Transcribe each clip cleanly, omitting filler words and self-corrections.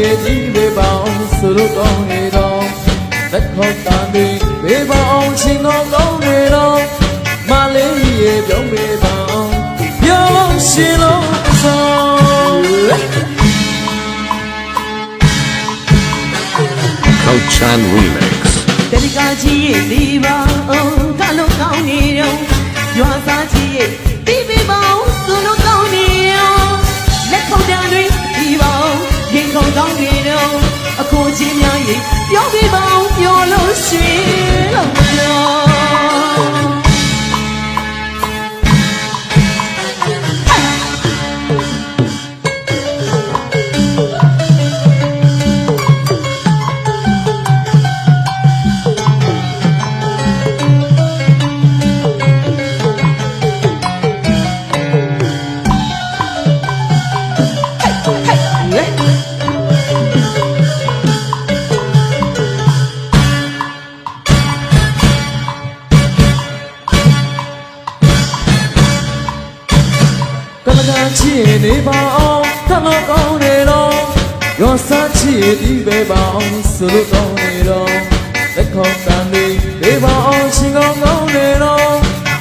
ရဲ့ဒီပဲပေါင်းဆိုလို့ကောင်းနေတော့လက်ခေါ်တန်တွေဘေးပေါင်းချင်းတော်ကောင်းနေတော့မလေးရဲ့ပြုံးဘေးပေါင်းပြောင်းရှင်လို့ဆောင်Chan Remix တတိကကြီးရဲ့ဒီပါအောင်ကလို့ကောင်းနေတော့ရွာသားကြီးရဲ့ဒီပေပေါင်းသူလို့ကောင်းနေတော့လက်ခုံတန်းတွေဒီပါအောင်ရင်ခုံကောင်းနေတော့အခုချင်းများရဲ့ပြောပေပေါင်းပြောလို့ရှိလို့ချစ်နေပါအောင်ကလောကောင်းနေတော့ရောစားချစ်ဒီပဲပါအောင်ဆိုလို့ကောင်းနေတော့လက်ခေါ်တန်တွေဘေးပါအောင်ချင်းကောင်းကောင်းနေတော့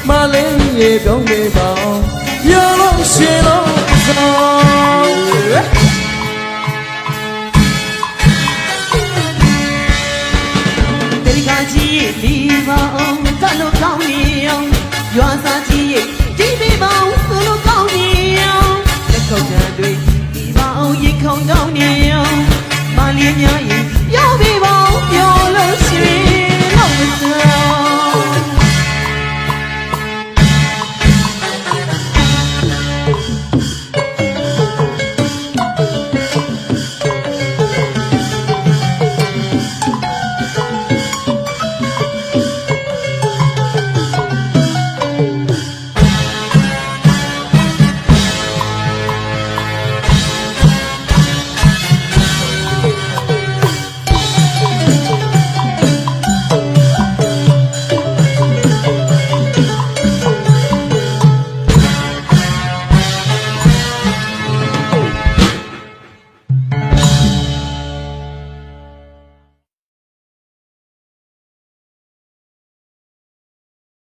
မလေးရေပြုံးနေပါအောင်ပြောလို့ရှင်လို့ဆောင်တတိကကြီးရဲ့ဒီပါအောင်ကလို့ကောင်းနေအောင်ရွာသားကြီးရဲ့ဒီပေပေါင်းသူလို့ကောင်းနေခုံတန်းတွေဒီပါအောင်ရင်ခုံကောင်းနေအောင်မလေးများ